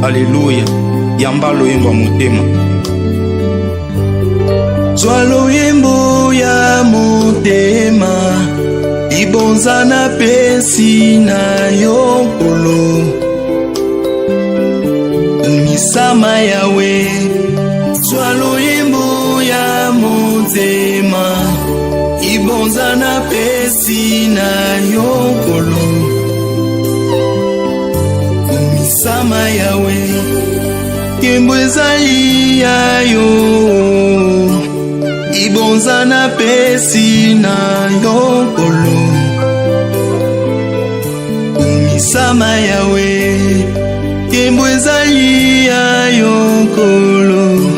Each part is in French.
Alléluia. Yamba loyembo motema. Zwa loyembo ya motema, ibonza na pesi na yokolo. Misama yawe. Zwa loyembo ya motema, ibonza na pesi na yokolo. Misama yawe. Kembo ezali ya yo, ibonza na pesi na yokolo. Misama yawe. Kembo ezali ya yokolo,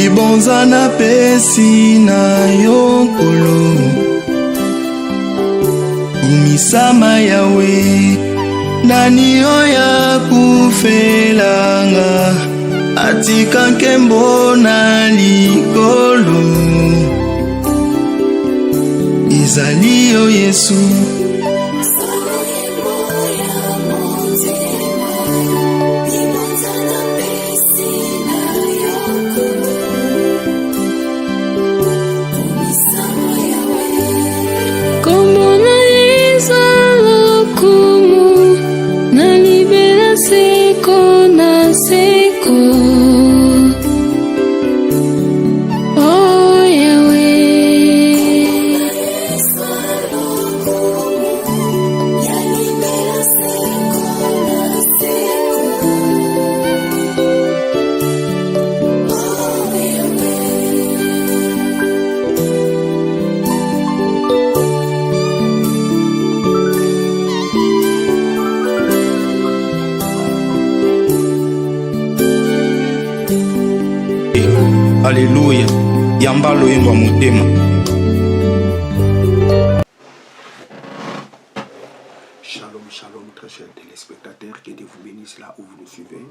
ibonza na pesi na yokolo. Misama yawe. Nani oya kufelanga, atika nkembo na likolo. Ezali yo Yesu. Alléluia. Yamba loyembo motema. Shalom, shalom, très chers téléspectateurs, que Dieu vous bénisse là où vous nous suivez.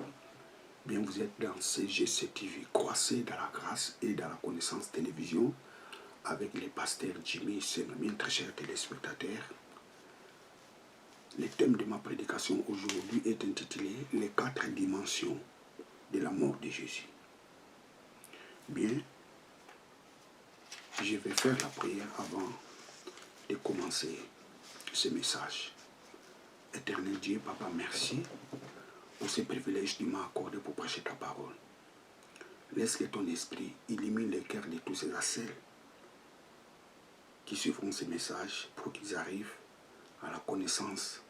Bien, vous êtes dans CGC TV, croissez dans la grâce et dans la connaissance télévision avec les pasteurs Jimmy et Sénomien, très chers téléspectateurs. Le thème de ma prédication aujourd'hui est intitulé « Les 4 dimensions de la mort de Jésus ». Bien, je vais faire la prière avant de commencer ce message. Éternel Dieu, Papa, merci pour ce privilège que tu m'as accordé pour prêcher ta parole. Laisse que ton esprit illumine les cœurs de tous ces assels qui suivront ce message pour qu'ils arrivent à la connaissance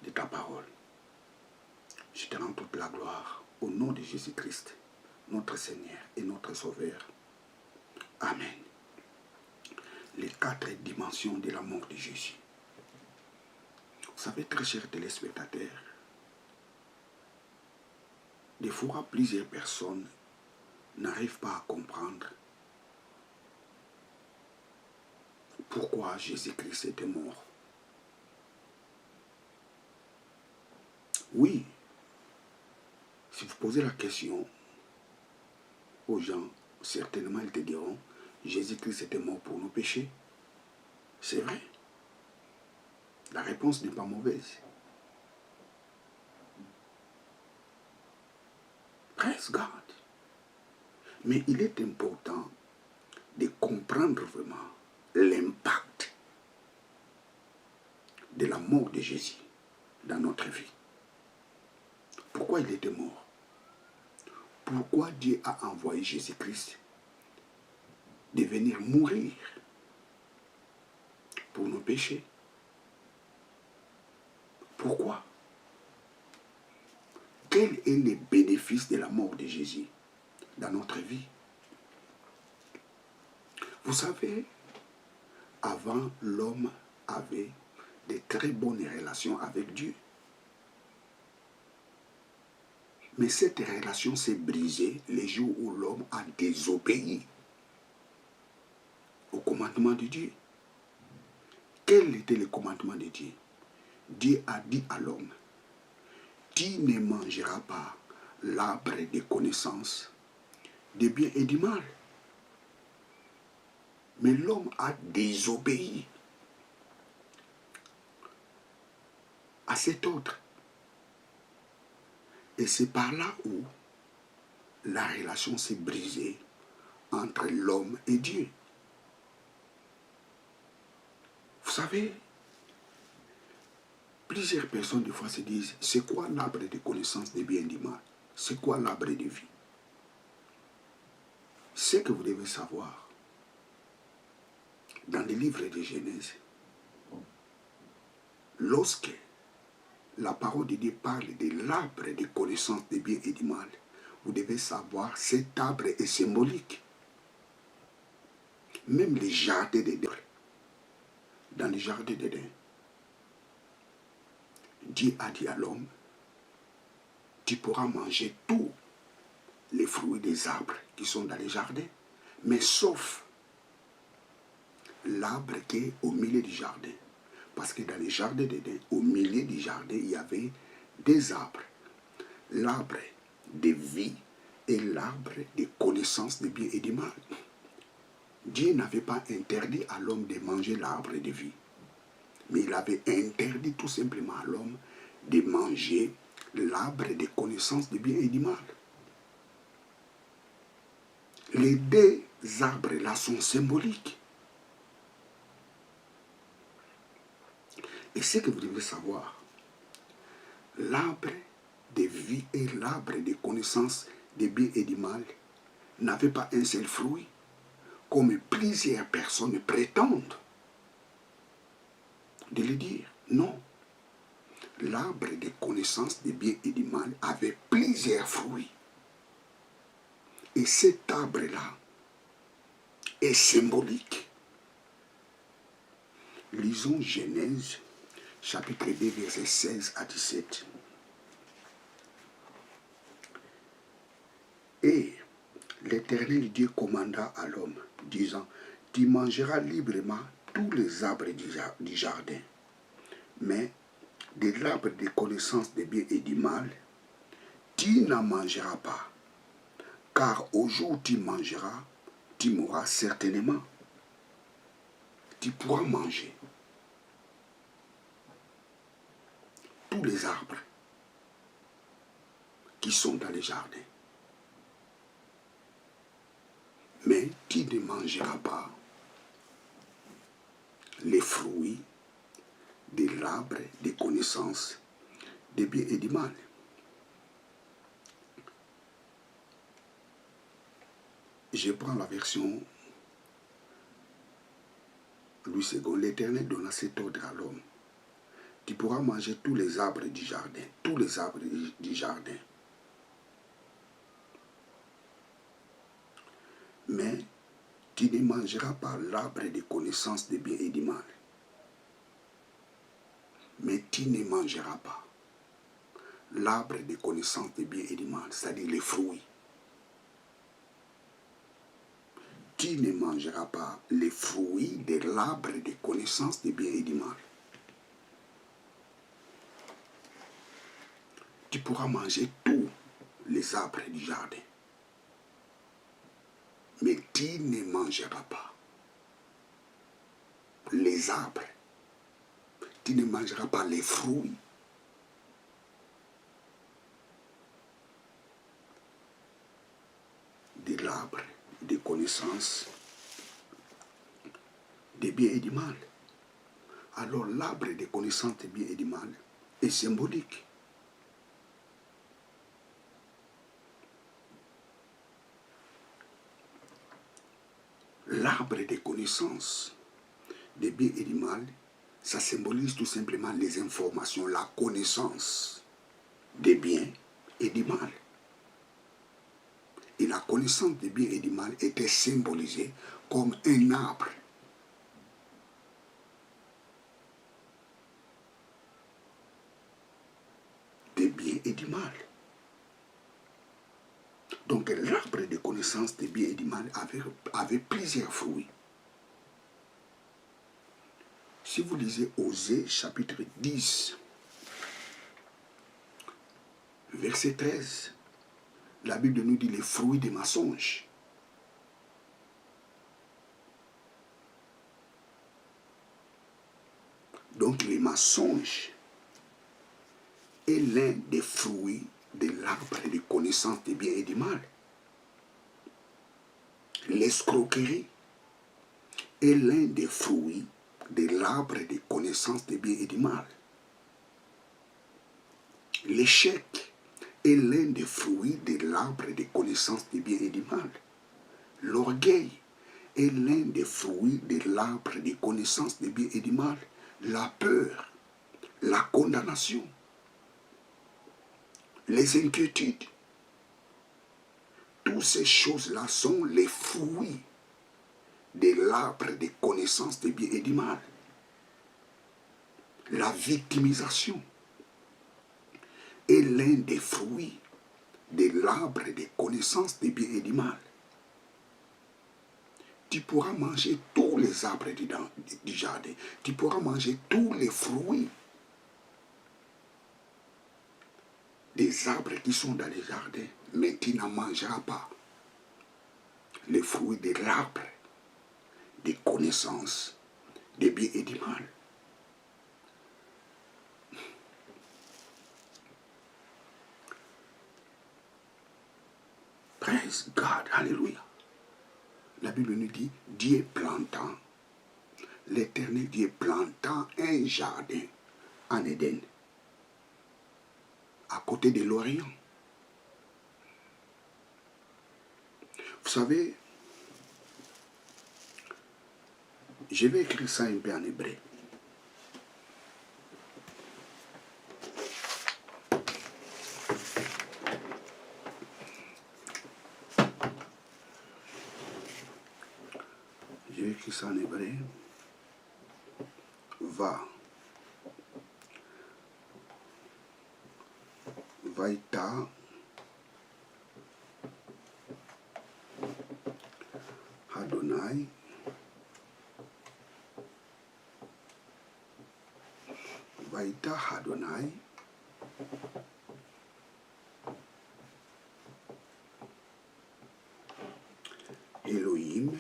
de ta parole. Je te rends toute la gloire au nom de Jésus-Christ, notre Seigneur et notre Sauveur. Amen. Les 4 dimensions de la mort de Jésus. Vous savez, très chers téléspectateurs, des fois, plusieurs personnes n'arrivent pas à comprendre pourquoi Jésus-Christ était mort. Oui, si vous posez la question aux gens, certainement ils te diront, Jésus-Christ était mort pour nos péchés. C'est vrai. La réponse n'est pas mauvaise. Praise God. Mais il est important de comprendre vraiment l'impact de la mort de Jésus dans notre vie. Pourquoi il était mort? Pourquoi Dieu a envoyé Jésus-Christ de venir mourir pour nos péchés? Pourquoi? Quel est le bénéfice de la mort de Jésus dans notre vie? Vous savez, avant, l'homme avait de très bonnes relations avec Dieu. Mais cette relation s'est brisée le jour où l'homme a désobéi au commandement de Dieu. Quel était le commandement de Dieu? Dieu a dit à l'homme, tu ne mangeras pas l'arbre des connaissances du bien et du mal. Mais l'homme a désobéi à cet ordre. Et c'est par là où la relation s'est brisée entre l'homme et Dieu. Vous savez, plusieurs personnes des fois se disent, c'est quoi l'arbre de connaissance des biens et du mal? C'est quoi l'arbre de vie? Ce que vous devez savoir, dans le livre de Genèse, lorsque la parole de Dieu parle de l'arbre de connaissance des biens et du mal, vous devez savoir, cet arbre est symbolique. Même les jardins d'Éden, dans les jardins d'Éden, Dieu a dit à l'homme, tu pourras manger tous les fruits des arbres qui sont dans les jardins, mais sauf l'arbre qui est au milieu du jardin. Parce que dans les jardins d'Éden, au milieu du jardin, il y avait des arbres. L'arbre de vie et l'arbre de connaissance des biens et du mal. Dieu n'avait pas interdit à l'homme de manger l'arbre de vie. Mais il avait interdit tout simplement à l'homme de manger l'arbre de connaissance des biens et du mal. Les deux arbres-là sont symboliques. Et ce que vous devez savoir, l'arbre de vie et l'arbre de connaissance des biens et du mal n'avaient pas un seul fruit, comme plusieurs personnes prétendent de le dire. Non. L'arbre de connaissance des biens et du mal avait plusieurs fruits. Et cet arbre-là est symbolique. Lisons Genèse, chapitre 2, versets 16 à 17. Et l'Éternel Dieu commanda à l'homme, disant, tu mangeras librement tous les arbres du jardin, mais de l'arbre de connaissance des biens et du mal, tu n'en mangeras pas, car au jour où tu mangeras, tu mourras certainement. Tu pourras manger tous les arbres qui sont dans les jardins. Mais tu ne mangeras pas les fruits de l'arbre des connaissances des biens et du mal. Je prends la version Louis II. L'Éternel donna cet ordre à l'homme. Tu pourras manger tous les arbres du jardin, tous les arbres du jardin. Mais tu ne mangeras pas l'arbre de connaissance des biens et du mal. Mais tu ne mangeras pas l'arbre de connaissance des biens et du mal, c'est-à-dire les fruits. Tu ne mangeras pas les fruits de l'arbre de connaissance des biens et du mal. Tu pourras manger tous les arbres du jardin. Mais tu ne mangeras pas les arbres. Tu ne mangeras pas les fruits de l'arbre de connaissance des biens et du mal. Alors l'arbre de connaissance des biens et du mal est symbolique. L'arbre de connaissance des biens et du mal, ça symbolise tout simplement les informations, la connaissance des biens et du mal. Et la connaissance des biens et du mal était symbolisée comme un arbre. Des biens et du mal. Donc l'arbre de connaissance des biens et du mal avait plusieurs fruits. Si vous lisez Osée chapitre 10, verset 13, la Bible nous dit les fruits des mensonges. Donc les mensonges est l'un des fruits de l'arbre de connaissance du bien et du mal. L'escroquerie est l'un des fruits de l'arbre de connaissance du bien et du mal. L'échec est l'un des fruits de l'arbre de connaissance du bien et du mal. L'orgueil est l'un des fruits de l'arbre de connaissance du bien et du mal. La peur, la condamnation, les inquiétudes, toutes ces choses-là sont les fruits de l'arbre de connaissance du bien et du mal. La victimisation est l'un des fruits de l'arbre de connaissance du bien et du mal. Tu pourras manger tous les arbres du jardin. Tu pourras manger tous les fruits des arbres qui sont dans les jardins, mais tu n'en mangeras pas les fruits de l'arbre des connaissances des bien et du mal. Praise God, alléluia. La Bible nous dit, Dieu plantant, l'Éternel Dieu plantant un jardin en Éden, à côté de l'Orient. Vous savez, je vais écrire ça un peu en hébreu. Je vais écrire ça en hébreu. Vaïta Adonai Vaïta Adonai Elohim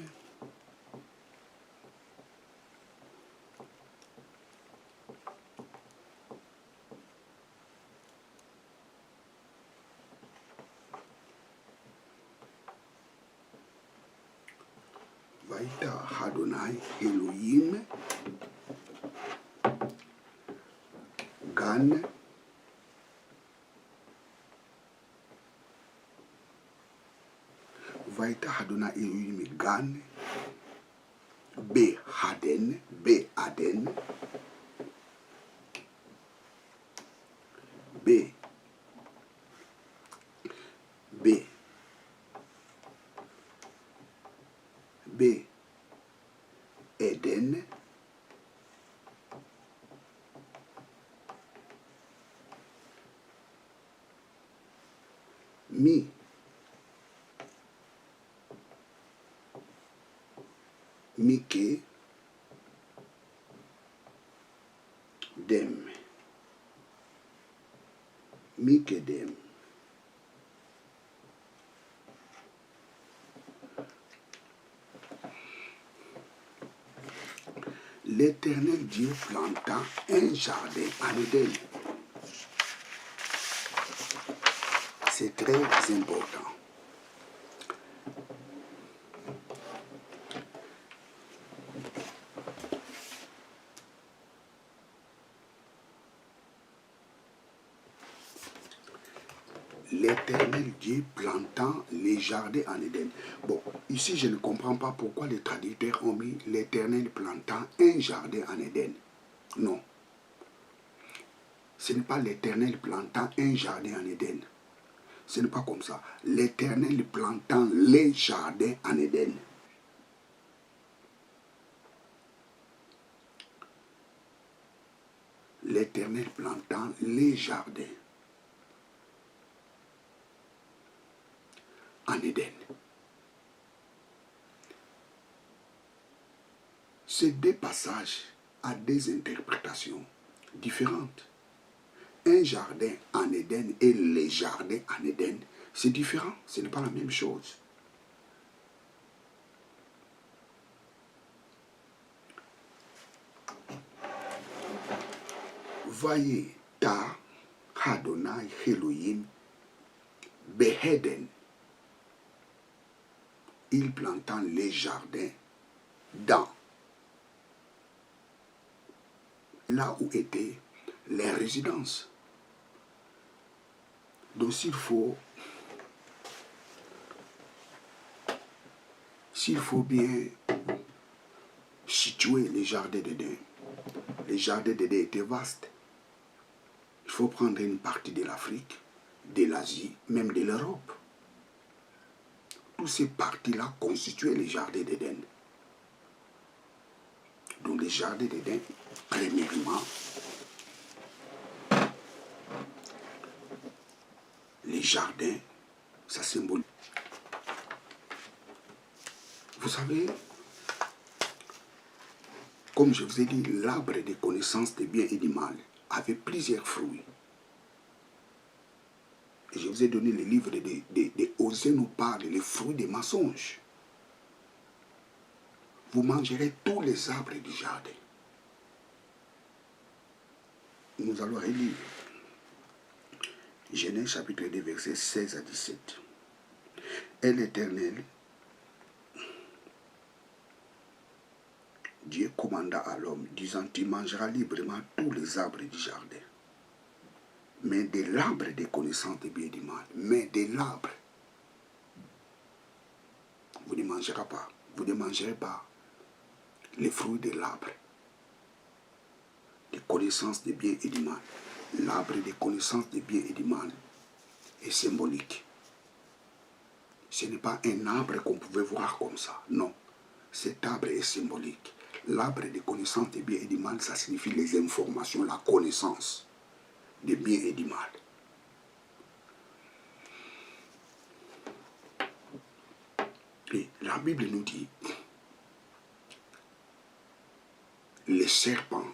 Vaïta Adonai Elohim Gan Vaïta Adonai Elohim Gan B Aden B Eden Mi Mike Dem Mikedem. L'Éternel Dieu planta un jardin en Éden. C'est très important. L'Éternel Dieu plantant les jardins en Éden. Bon, ici je ne comprends pas pourquoi les traducteurs ont mis l'Éternel plantant un jardin en Éden. Non. Ce n'est pas l'Éternel plantant un jardin en Éden. Ce n'est pas comme ça. L'Éternel plantant les jardins en Éden. L'Éternel plantant les jardins en Éden. Ces deux passages ont des interprétations différentes. Un jardin en Éden et les jardins en Éden, c'est différent, ce n'est pas la même chose. Voyez, ta Adonai Elohim Beheden, il plantant les jardins dans là où étaient les résidences. Donc s'il faut bien situer les jardins d'Éden étaient vastes. Il faut prendre une partie de l'Afrique, de l'Asie, même de l'Europe. Toutes ces parties-là constituaient les jardins d'Éden. Donc les jardins d'Éden, premièrement, les jardins, ça symbolise. Vous savez, comme je vous ai dit, l'arbre des connaissances des biens et du mal avait plusieurs fruits. Et je vous ai donné le livre de Osée nous parle, les fruits des mensonges. Vous mangerez tous les arbres du jardin. Nous allons relire Genèse chapitre 2, versets 16 à 17. Et l'Éternel, Dieu commanda à l'homme, disant, tu mangeras librement tous les arbres du jardin. Mais de l'arbre des connaissances des biens et du mal, mais de l'arbre, vous ne mangerez pas. Vous ne mangerez pas les fruits de l'arbre des connaissances des biens et du mal. L'arbre des connaissances des biens et du mal est symbolique. Ce n'est pas un arbre qu'on pouvait voir comme ça. Non, cet arbre est symbolique. L'arbre des connaissances des biens et du mal, ça signifie les informations, la connaissance des biens et du mal. Et la Bible nous dit, les serpents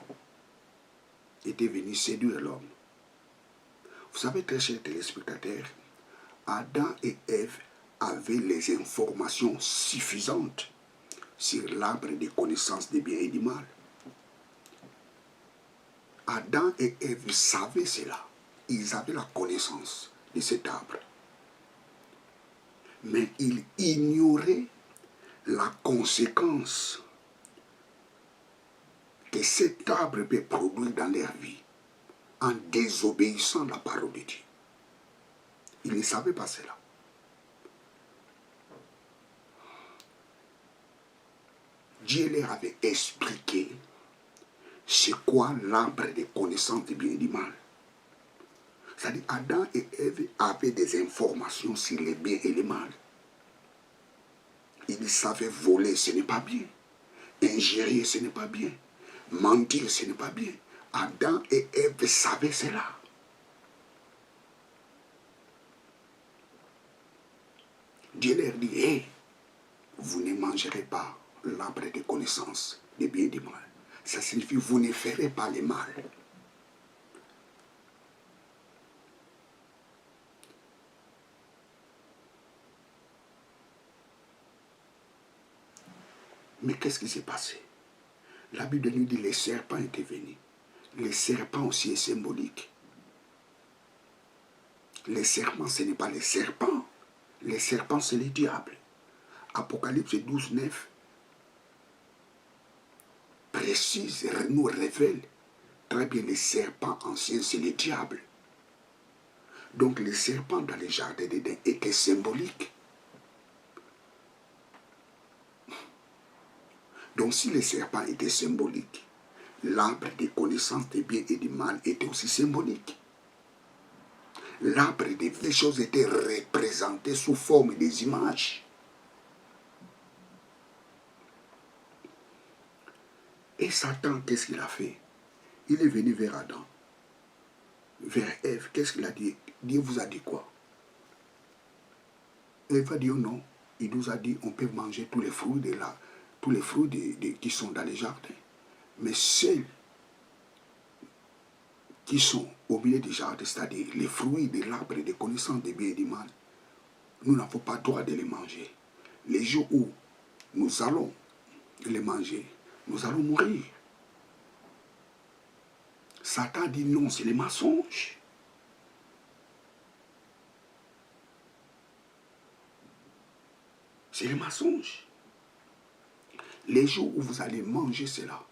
étaient venus séduire l'homme. Vous savez, très chers téléspectateurs, Adam et Ève avaient les informations suffisantes sur l'arbre des connaissances des biens et du mal. Adam et Ève savaient cela. Ils avaient la connaissance de cet arbre. Mais ils ignoraient la conséquence que cet arbre peut produire dans leur vie en désobéissant à la parole de Dieu. Ils ne savaient pas cela. Dieu leur avait expliqué c'est quoi l'arbre des connaissances du bien et du mal. C'est-à-dire Adam et Ève avaient des informations sur les biens et les mal. Ils savaient voler, ce n'est pas bien. Ingérer, ce n'est pas bien. Mentir, ce n'est pas bien. Adam et Ève savaient cela. Dieu leur dit, hey, vous ne mangerez pas l'arbre des connaissances des biens et du mal. Ça signifie vous ne ferez pas le mal. Mais qu'est-ce qui s'est passé? La Bible nous dit les serpents étaient venus. Les serpents aussi est symbolique. Les serpents, ce n'est pas les serpents. Les serpents, c'est les diables. Apocalypse 12, 9 précise, nous révèle très bien les serpents anciens, c'est les diables. Donc les serpents dans les jardins d'Éden étaient symboliques. Donc si les serpents étaient symboliques, l'arbre des connaissances des biens et du mal était aussi symbolique. L'arbre des choses était représenté sous forme des images. Et Satan, qu'est-ce qu'il a fait? Il est venu vers Adam, vers Ève. Qu'est-ce qu'il a dit? Dieu vous a dit quoi? Ève va dire non. Il nous a dit on peut manger tous les fruits qui sont dans les jardins. Mais ceux qui sont au milieu des jardins, c'est-à-dire les fruits de l'arbre des connaissances des biens et du mal, nous n'avons pas le droit de les manger. Les jours où nous allons les manger, nous allons mourir. Satan dit non, c'est les mensonges. C'est le mensonge. Les jours où vous allez manger cela,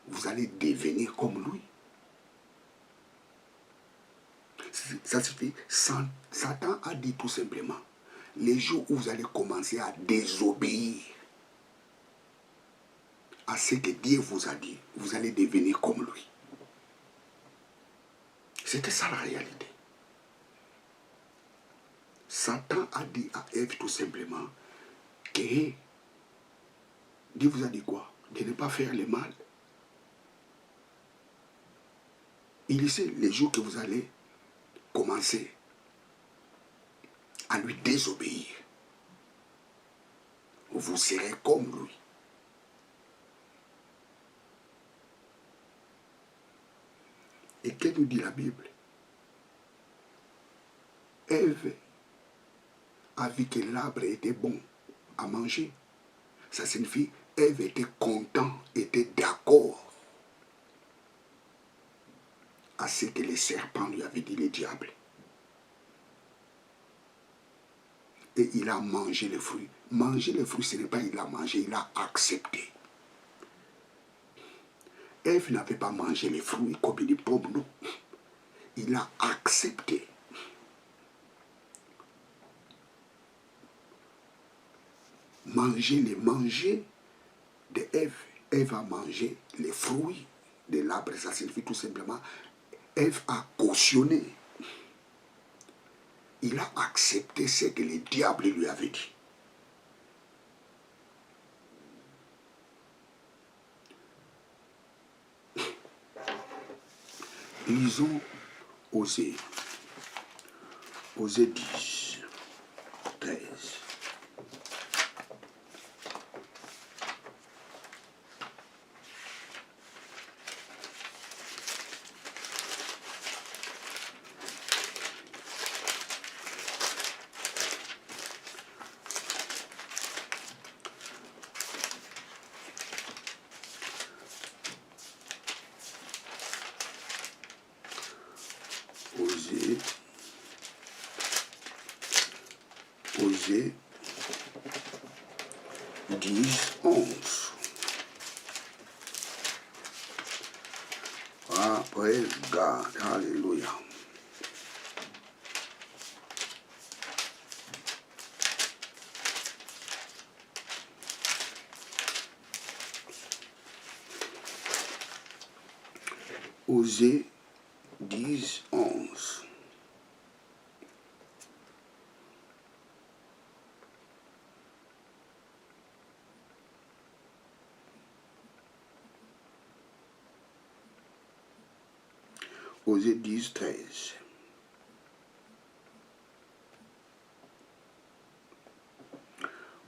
vous allez devenir comme lui. Ça se fait, Satan a dit tout simplement, les jours où vous allez commencer à désobéir à ce que Dieu vous a dit, vous allez devenir comme lui. C'était ça la réalité. Satan a dit à Ève tout simplement que Dieu vous a dit quoi? De ne pas faire le mal. Il sait les jours que vous allez commencer à lui désobéir. Vous serez comme lui. Et que nous dit la Bible? Ève a vu que l'arbre était bon à manger. Ça signifie Ève était contente, était d'accord à ce que le serpent lui avait dit, le diable. Et il a mangé les fruits. Manger les fruits, ce n'est pas il a mangé, il a accepté. Ève n'avait pas mangé les fruits comme des pommes, non. Il a accepté. Manger de Ève. Ève a mangé les fruits de l'arbre. Ça signifie tout simplement, Ève a cautionné. Il a accepté ce que le diable lui avait dit. Lisons Osée 10, 13. Osée 10, 11. Ah, praise God. Hallelujah. Osée 10, 11. Osée 10, 13.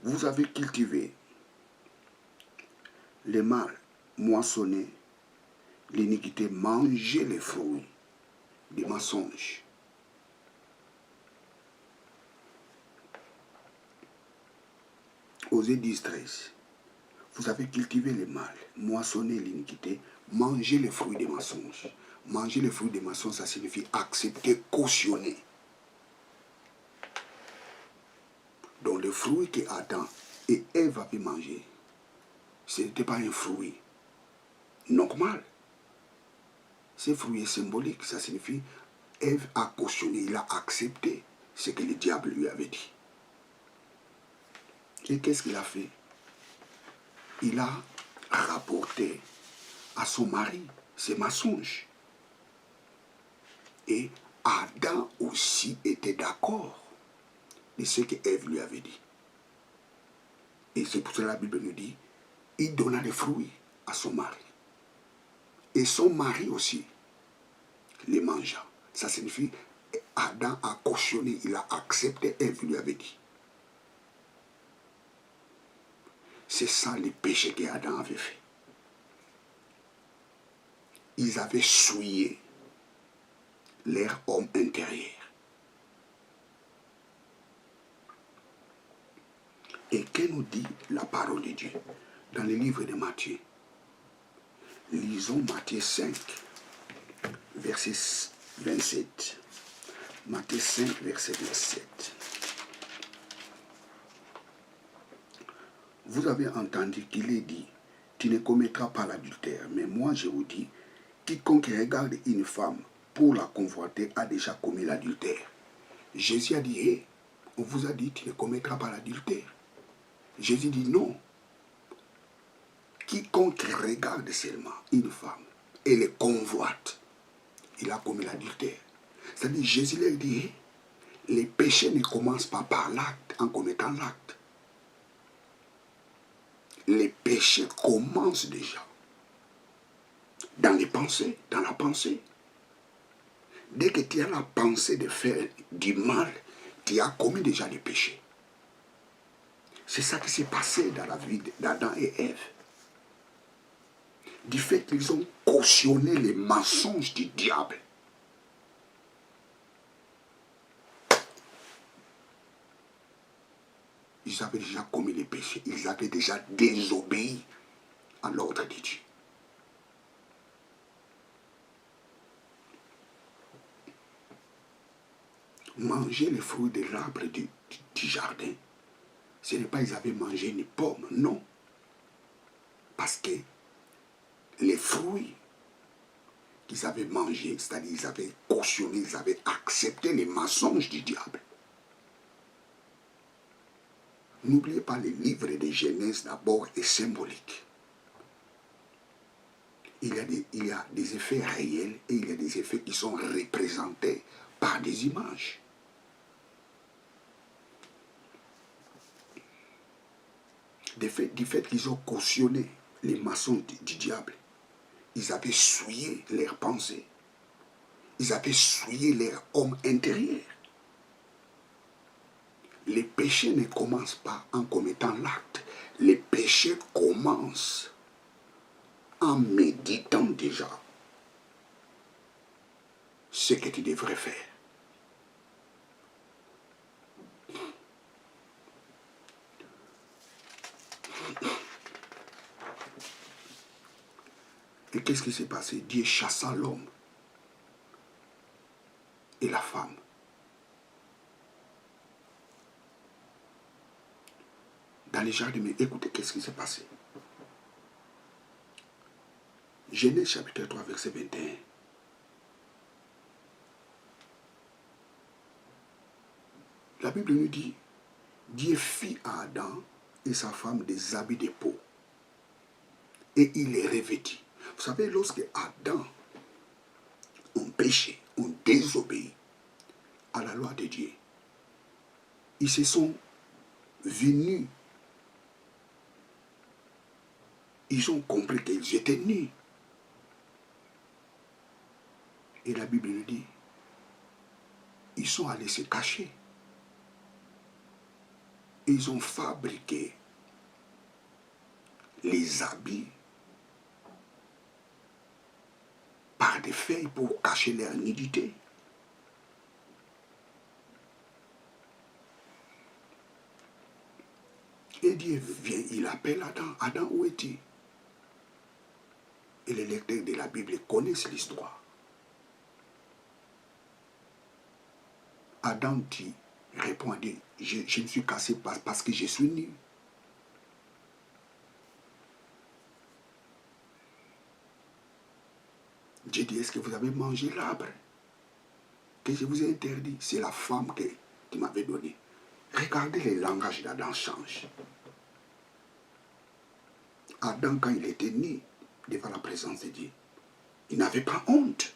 Vous avez cultivé le mal, moissonné l'iniquité, mangé les fruits des mensonges. Osée 10, 13. Vous avez cultivé le mal, moissonné l'iniquité, mangé les fruits des mensonges. Manger les fruits des mensonges, ça signifie accepter, cautionner. Donc le fruit que Adam et Ève avaient mangé, ce n'était pas un fruit normal. Ce fruit est symbolique, ça signifie Ève a cautionné, il a accepté ce que le diable lui avait dit. Et qu'est-ce qu'il a fait? Il a rapporté à son mari ses mensonges. Et Adam aussi était d'accord de ce que Ève lui avait dit. Et c'est pour cela que la Bible nous dit, il donna des fruits à son mari. Et son mari aussi les mangea. Ça signifie, Adam a cautionné, il a accepté, Ève lui avait dit. C'est ça le péché qu'Adam avait fait. Ils avaient souillé leur homme intérieur. Et que nous dit la parole de Dieu dans le livre de Matthieu? Lisons Matthieu 5, verset 27. Matthieu 5, verset 27. Vous avez entendu qu'il est dit, tu ne commettras pas l'adultère. Mais moi, je vous dis, quiconque regarde une femme pour la convoiter a déjà commis l'adultère. Jésus a dit, hey, on vous a dit, tu ne commettras pas l'adultère. Jésus dit non. Quiconque regarde seulement une femme et le convoite, il a commis l'adultère. C'est-à-dire, Jésus leur dit, hey, les péchés ne commencent pas par l'acte, en commettant l'acte. Les péchés commencent déjà dans les pensées, dans la pensée. Dès que tu as la pensée de faire du mal, tu as commis déjà les péchés. C'est ça qui s'est passé dans la vie d'Adam et Ève. Du fait qu'ils ont cautionné les mensonges du diable. Ils avaient déjà commis les péchés. Ils avaient déjà désobéi à l'ordre de Dieu. Manger les fruits de l'arbre du jardin, ce n'est pas qu'ils avaient mangé ni pommes, non. Parce que les fruits qu'ils avaient mangés, c'est-à-dire qu'ils avaient cautionné, ils avaient accepté les mensonges du diable. N'oubliez pas, le livre de Genèse d'abord est symbolique. Il y a des effets réels et il y a des effets qui sont représentés par des images. Du fait qu'ils ont cautionné les maçons du diable, ils avaient souillé leurs pensées. Ils avaient souillé leur homme intérieur. Les péchés ne commencent pas en commettant l'acte. Les péchés commencent en méditant déjà ce que tu devrais faire. Et qu'est-ce qui s'est passé? Dieu chassa l'homme et la femme. Dans les jardins, mais écoutez, qu'est-ce qui s'est passé? Genèse chapitre 3, verset 21. La Bible nous dit, Dieu fit à Adam et sa femme des habits de peau. Et il les revêtit. Vous savez, lorsque Adam ont péché, ont désobéi à la loi de Dieu, ils se sont venus. Ils ont compris qu'ils étaient nus. Et la Bible nous dit, ils sont allés se cacher. Ils ont fabriqué les habits par des feuilles pour cacher leur nudité. Et Dieu vient, il appelle Adam. Adam, où es-tu? Et les lecteurs de la Bible connaissent l'histoire. Adam dit, répond à Dieu, je me suis cassé parce que je suis nu. Dieu dit, est-ce que vous avez mangé l'arbre que je vous ai interdit? C'est la femme que tu m'avais donnée. Regardez le langage d'Adam change. Adam, quand il était né devant la présence de Dieu, il n'avait pas honte.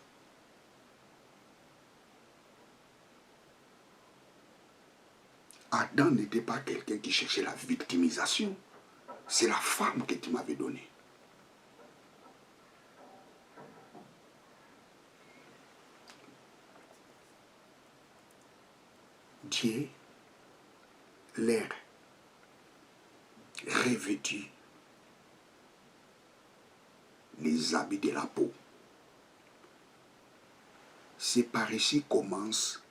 Adam n'était pas quelqu'un qui cherchait la victimisation. C'est la femme que tu m'avais donnée. Dieu l'air revêtu les habits de la peau. C'est par ici commence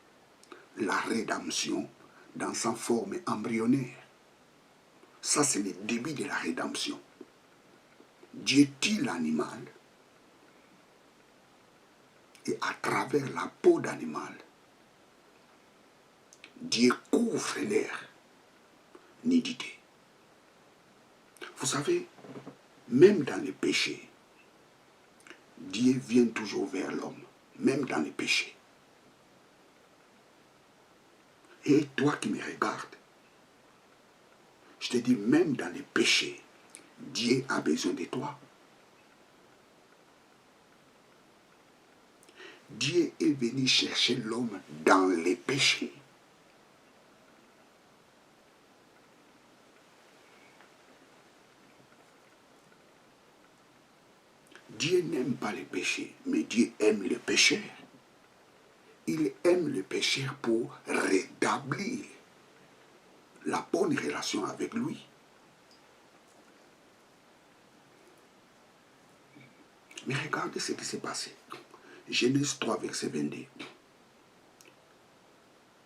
la rédemption dans sa forme embryonnaire. Ça, c'est le début de la rédemption. Dieu tue l'animal et à travers la peau d'animal, Dieu couvre leur nudité. Vous savez, même dans les péchés, Dieu vient toujours vers l'homme, même dans les péchés. Et toi qui me regardes, je te dis, même dans les péchés, Dieu a besoin de toi. Dieu est venu chercher l'homme dans les péchés. Dieu n'aime pas les péchés, mais Dieu aime les pécheurs. Il aime les pécheurs pour rétablir la bonne relation avec lui. Mais regardez ce qui s'est passé. Genèse 3, verset 22.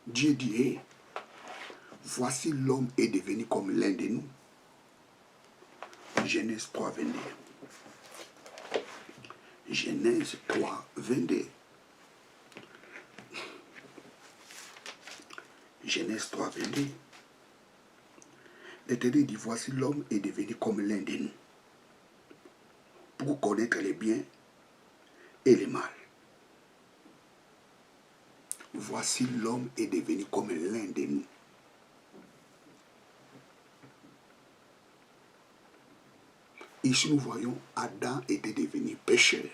Dieu dit, hey, voici l'homme est devenu comme l'un de nous. Genèse 3, 22. Genèse 3, 22. Genèse 3, 22. L'Éternel dit, voici l'homme est devenu comme l'un de nous, pour connaître les biens et les mal. Voici l'homme est devenu comme l'un de nous. Ici nous voyons Adam était devenu pécheur.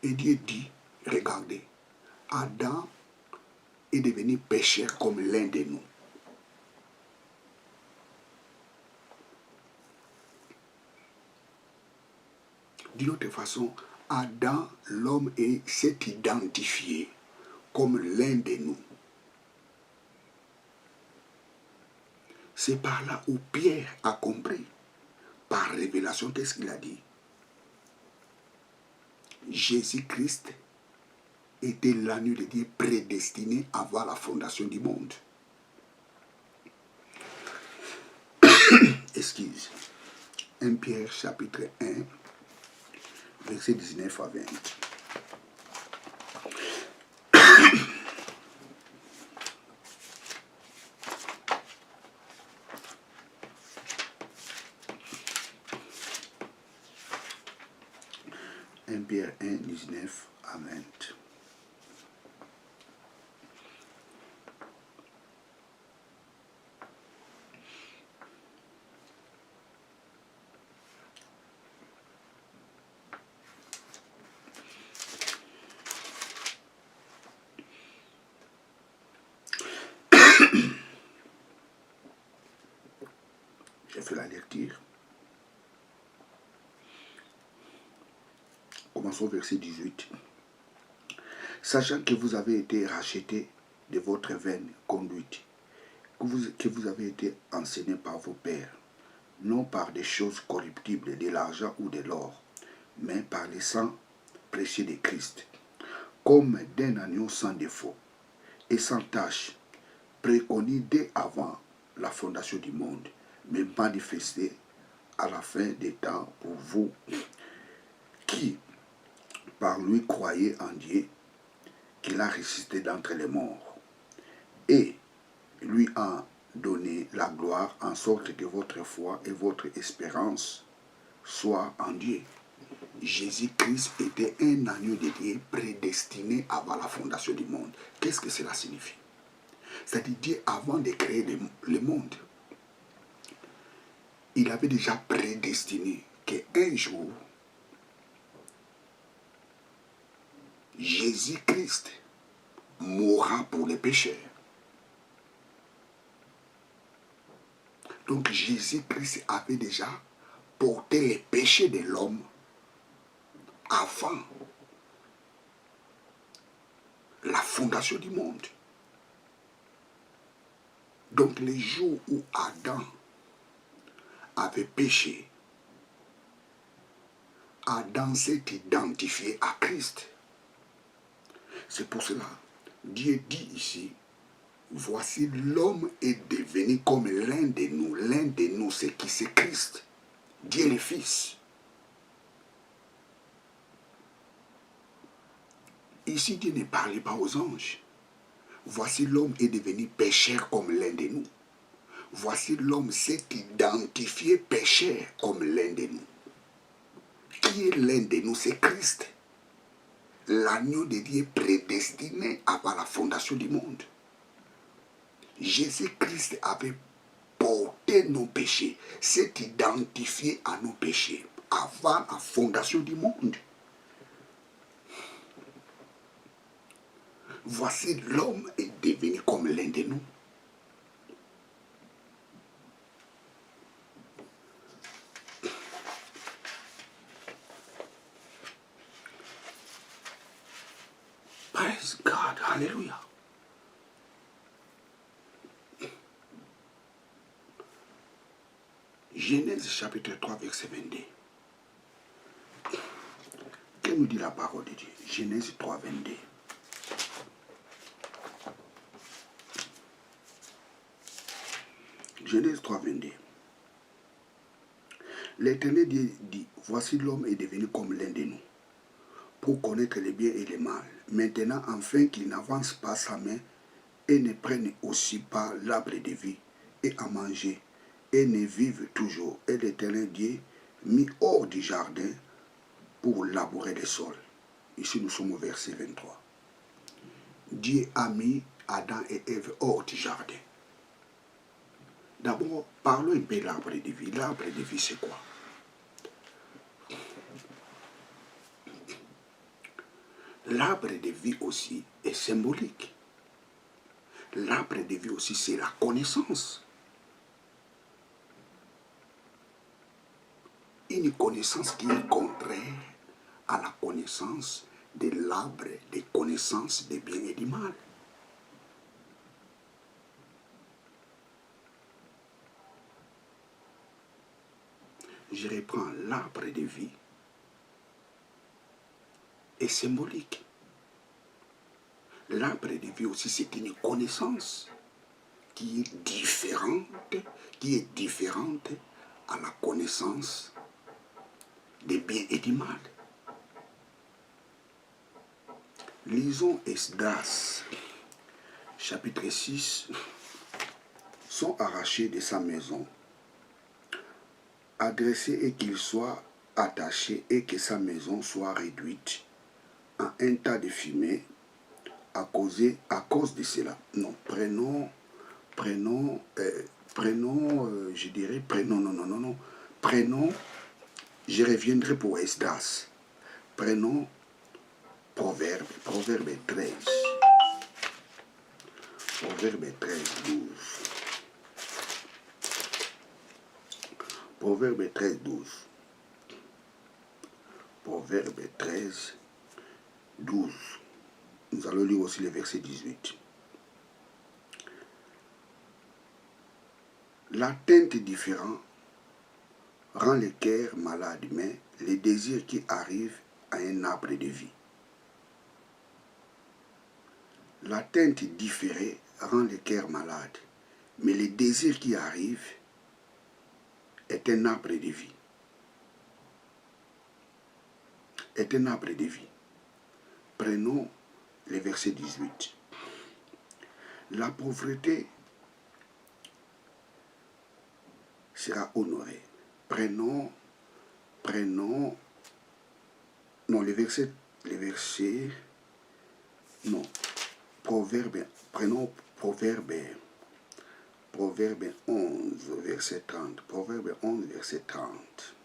Et Dieu dit, regardez, Adam est devenu pécheur comme l'un de nous. D'une autre façon, Adam, l'homme, s'est identifié comme l'un de nous. C'est par là où Pierre a compris, par révélation, qu'est-ce qu'il a dit? Jésus-Christ était l'agneau de Dieu prédestiné avant la fondation du monde. Excuse. 1 Pierre chapitre 1, verset 19 à 20. Pierre 1, 19 à 20. J'ai fait la lecture. Commençons au verset 18. Sachant que vous avez été rachetés de votre vaine conduite, que vous avez été enseignés par vos pères, non par des choses corruptibles, de l'argent ou de l'or, mais par le sang précieux de Christ, comme d'un agneau sans défaut et sans tache, préconnu dès avant la fondation du monde, mais manifesté à la fin des temps pour vous qui, par lui, croyez en Dieu, qu'il a ressuscité d'entre les morts, et lui a donné la gloire, en sorte que votre foi et votre espérance soient en Dieu. Jésus-Christ était un agneau de Dieu prédestiné avant la fondation du monde. Qu'est-ce que cela signifie? C'est-à-dire, Dieu, avant de créer le monde, il avait déjà prédestiné qu'un jour, Jésus-Christ mourra pour les pécheurs. Donc Jésus-Christ avait déjà porté les péchés de l'homme avant la fondation du monde. Donc les jours où Adam avait péché, Adam s'est identifié à Christ. C'est pour cela, Dieu dit ici, voici l'homme est devenu comme l'un de nous. L'un de nous, c'est qui? C'est Christ, Dieu le Fils. Ici, Dieu ne parlait pas aux anges. Voici l'homme est devenu pécheur comme l'un de nous. Voici l'homme s'est identifié pécheur comme l'un de nous. Qui est l'un de nous? C'est Christ. L'agneau de Dieu prédestiné avant la fondation du monde. Jésus-Christ avait porté nos péchés, s'est identifié à nos péchés avant la fondation du monde. Voici l'homme est devenu comme l'un de nous. Praise God, hallelujah. Genèse chapitre 3, verset 22. Que nous dit la parole de Dieu? Genèse 3, 22. Genèse 3, 22. L'Éternel dit, voici l'homme est devenu comme l'un de nous, pour connaître le bien et le mal. Maintenant, afin qu'il n'avance pas sa main et ne prenne aussi pas l'arbre de vie et à manger, et ne vive toujours. Et l'Éternel Dieu mis hors du jardin pour labourer le sol. Ici, nous sommes au verset 23. Dieu a mis Adam et Ève hors du jardin. D'abord, parlons un peu de l'arbre de vie. L'arbre de vie, c'est quoi? L'arbre de vie aussi est symbolique. L'arbre de vie aussi, c'est la connaissance. Une connaissance qui est contraire à la connaissance de l'arbre des connaissances des biens et du mal. Je reprends, l'arbre de vie est symbolique. L'arbre de vie aussi, c'est une connaissance qui est différente à la connaissance des biens et du mal. Lisons Esdras, chapitre 6, sont arrachés de sa maison, adressés et qu'il soit attaché et que sa maison soit réduite en un tas de fumée à cause de cela. Non, prenons, je reviendrai pour Esdras. Prenons Proverbe 13. Proverbe 13, 12. Proverbe 13, 12. Proverbe 13, 12. Nous allons lire aussi le verset 18. L'atteinte différente rend le cœur malade, mais les désirs qui arrivent à un arbre de vie. L'atteinte différée rend le cœur malade, mais les désirs qui arrivent est un arbre de vie. Est un arbre de vie. Prenons le verset 18. La pauvreté sera honorée. Prenons, non, le verset, non, Proverbe, prenons Proverbe 11, verset 30. Proverbe 11, verset 30.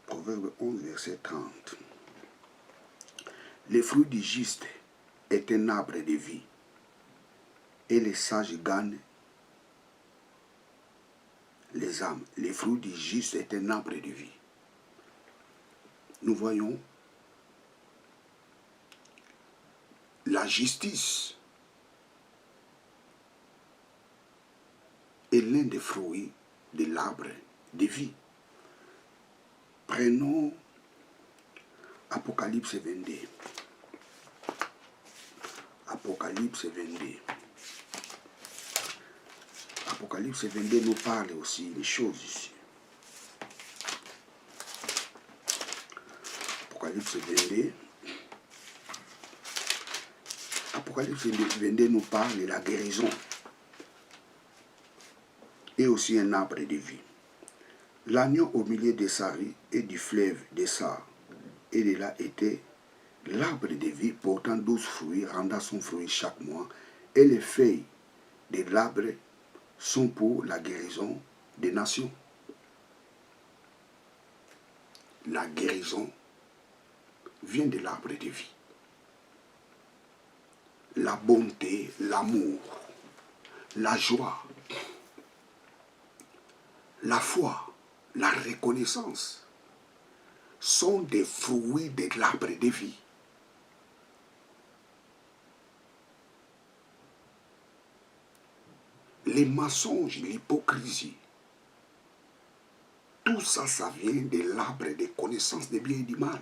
Proverbe 11, verset 30. Le fruit du juste est un arbre de vie, et les sages gagnent les âmes. Le fruit du juste est un arbre de vie. Nous voyons la justice est l'un des fruits de l'arbre de vie. Prenons Apocalypse 22. Apocalypse 22. Apocalypse 22 nous parle aussi des choses ici. Apocalypse l'Apocalypse 22 nous parle de la guérison et aussi un arbre de vie. L'agneau au milieu des saris et du fleuve des Sars, et de là était l'arbre de vie portant 12 fruits, rendant son fruit chaque mois, et les feuilles de l'arbre sont pour la guérison des nations. La guérison vient de l'arbre de vie. La bonté, l'amour, la joie, la foi, la reconnaissance sont des fruits de l'arbre de vie. Les mensonges, l'hypocrisie, tout ça, ça vient de l'arbre des connaissances des biens et du mal.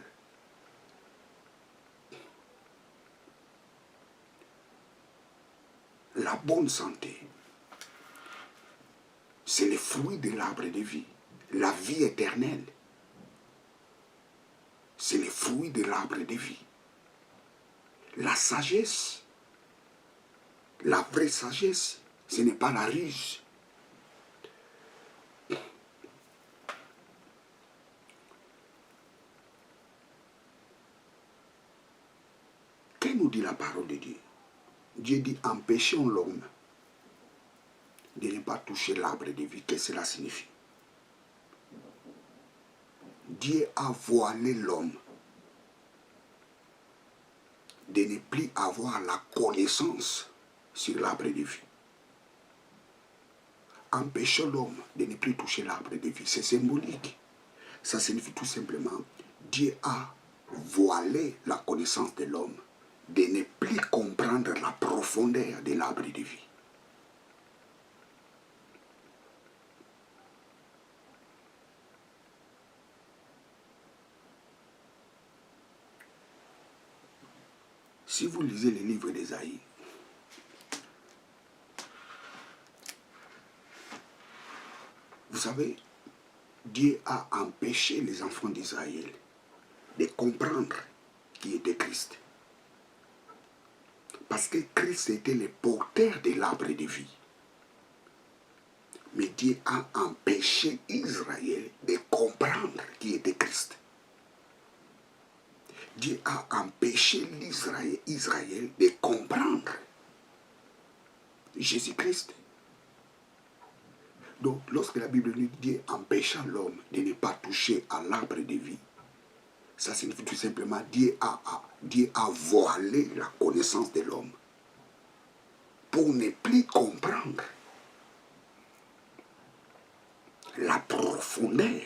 La bonne santé, c'est le fruit de l'arbre de vie. La vie éternelle, c'est le fruit de l'arbre de vie. La sagesse, la vraie sagesse, ce n'est pas la ruse. Que nous dit la parole de Dieu? Dieu dit, empêchons l'homme de ne pas toucher l'arbre de vie. Qu'est-ce que cela signifie? Dieu a voilé l'homme de ne plus avoir la connaissance sur l'arbre de vie. Empêchons l'homme de ne plus toucher l'arbre de vie. C'est symbolique. Ça signifie tout simplement, Dieu a voilé la connaissance de l'homme de ne plus comprendre la profondeur de l'arbre de vie. Si vous lisez les livres d'Ésaïe, vous savez, Dieu a empêché les enfants d'Israël de comprendre qui était Christ. Parce que Christ était le porteur de l'arbre de vie. Mais Dieu a empêché Israël de comprendre qui était Christ. Dieu a empêché Israël de comprendre Jésus-Christ. Donc, lorsque la Bible dit Dieu empêcha l'homme de ne pas toucher à l'arbre de vie, ça signifie tout simplement Dieu a voilé la connaissance de l'homme pour ne plus comprendre la profondeur,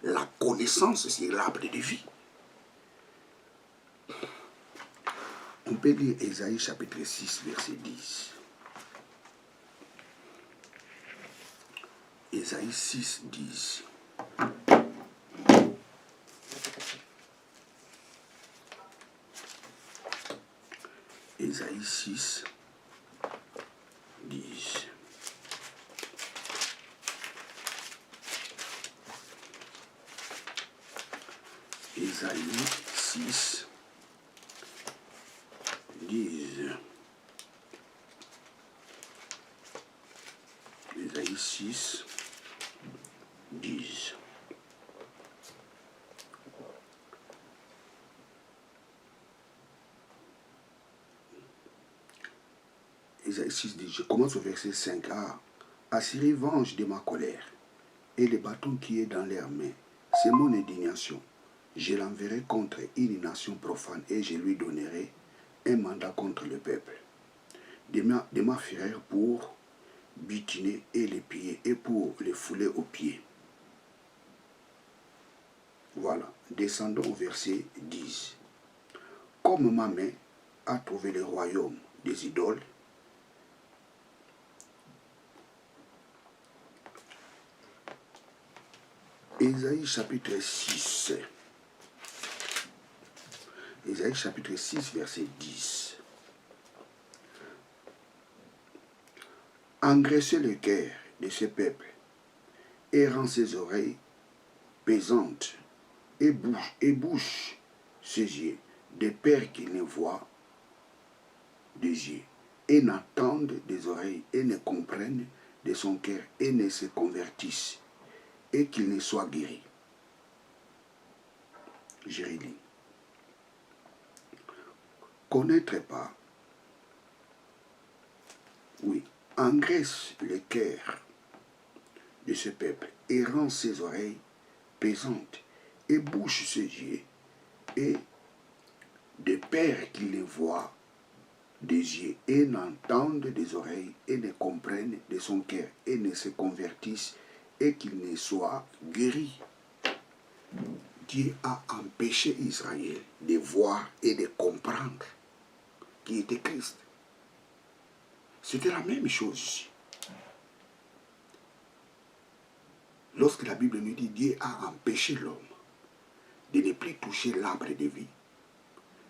la connaissance sur l'arbre de vie. On peut lire Ésaïe chapitre 6, verset 10. Ésaïe 6, 10. Ésaïe 6, 10. Ésaïe 6, 10. Ésaïe 6, 10. Ésaïe 6, 10. Je commence au verset 5. Assyrie venge de ma colère, et le bâton qui est dans leurs mains, c'est mon indignation. Je l'enverrai contre une nation profane, et je lui donnerai un mandat contre le peuple. De ma fureur pour butiner et les piller, et pour les fouler aux pieds. Voilà, descendons au verset 10. Comme ma main a trouvé le royaume des idoles, Ésaïe chapitre 6. Ésaïe chapitre 6, verset 10. Engraissez le cœur de ce peuple, et rend ses oreilles pesantes, et bouche ses yeux, de peur qu'ils ne voient, des yeux, et n'entendent des oreilles, et ne comprennent de son cœur, et ne se convertissent, et qu'il ne soit guéri. Je relis. Connaître pas, oui, engraisse le cœur de ce peuple, et rend ses oreilles pesantes, et bouche ses yeux, et de peur qu'ils ne voient des yeux, et n'entendent des oreilles, et ne comprennent de son cœur, et ne se convertissent, et qu'ils ne soient guéris. Dieu a empêché Israël de voir et de comprendre qui était Christ. C'était la même chose ici. Lorsque la Bible nous dit Dieu a empêché l'homme de ne plus toucher l'arbre de vie,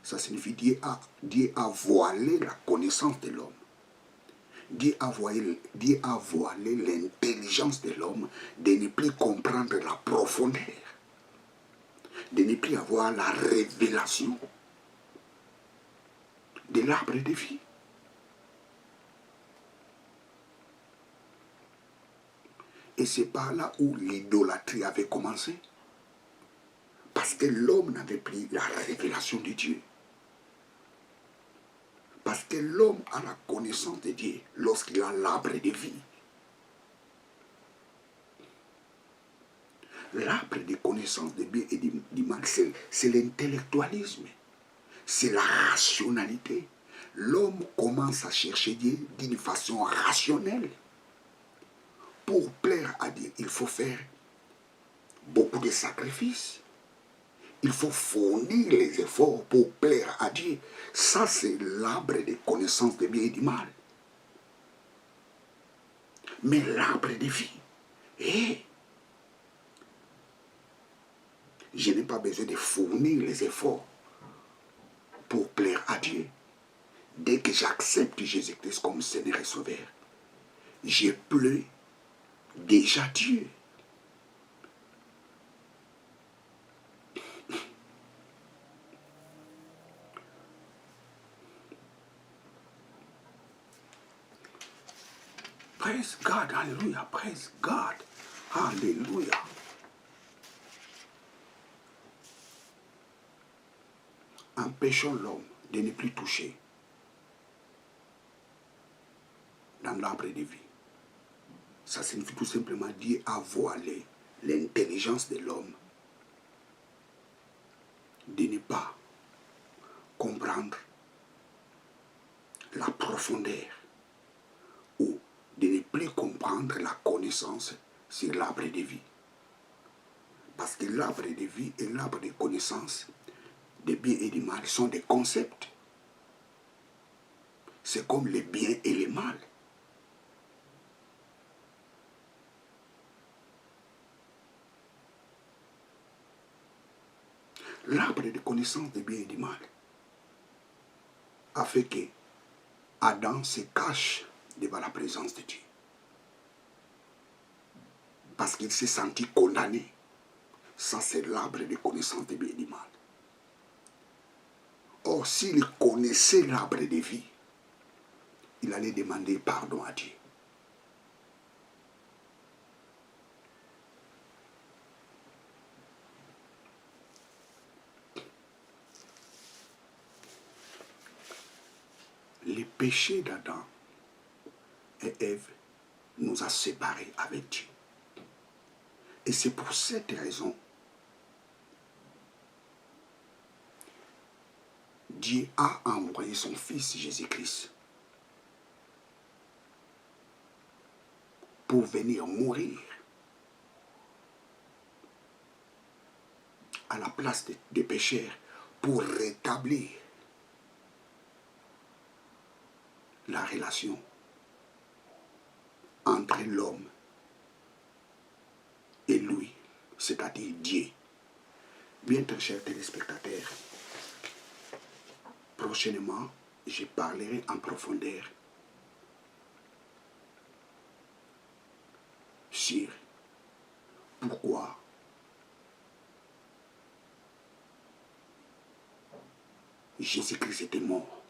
ça signifie Dieu a voilé la connaissance de l'homme. Dieu a voilé l'intelligence de l'homme de ne plus comprendre la profondeur, de ne plus avoir la révélation de l'arbre de vie. Et c'est par là où l'idolâtrie avait commencé. Parce que l'homme n'avait plus la révélation de Dieu. Parce que l'homme a la connaissance de Dieu lorsqu'il a l'arbre de vie. L'arbre de connaissance de bien et du mal, c'est l'intellectualisme. C'est la rationalité. L'homme commence à chercher Dieu d'une façon rationnelle. Pour plaire à Dieu, il faut faire beaucoup de sacrifices. Il faut fournir les efforts pour plaire à Dieu. Ça, c'est l'arbre de connaissance de bien et du mal. Mais l'arbre de vie, je n'ai pas besoin de fournir les efforts pour plaire à Dieu. Dès que j'accepte Jésus-Christ comme Seigneur et Sauveur, je plais déjà Dieu. Praise God, hallelujah, praise God, hallelujah. Empêchons l'homme de ne plus toucher dans l'arbre de vie. Ça signifie tout simplement Dieu a voilé l'intelligence de l'homme de ne pas comprendre la profondeur ou de ne plus comprendre la connaissance sur l'arbre de vie. Parce que l'arbre de vie et l'arbre de connaissance des bien et du mal sont des concepts. C'est comme le bien et le mal. L'arbre de connaissance des biens et du mal a fait que Adam se cache devant la présence de Dieu. Parce qu'il s'est senti condamné. Ça, c'est l'arbre de connaissance des biens et du mal. Or, s'il connaissait l'arbre de vie, il allait demander pardon à Dieu. Le péché d'Adam et Ève nous a séparés avec Dieu. Et c'est pour cette raison Dieu a envoyé son Fils Jésus-Christ pour venir mourir à la place des pécheurs, pour rétablir la relation entre l'homme et lui, c'est-à-dire Dieu. Bien, très chers téléspectateurs, prochainement, je parlerai en profondeur sur pourquoi Jésus-Christ était mort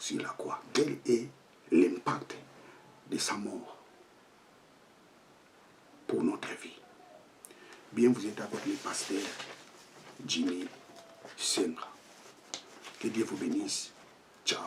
sur la croix. Quel est l'impact de sa mort pour notre vie? Bien, vous êtes avec le pasteur Jimmy Senra. Que Dieu vous bénisse. Ciao.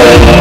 Thank you.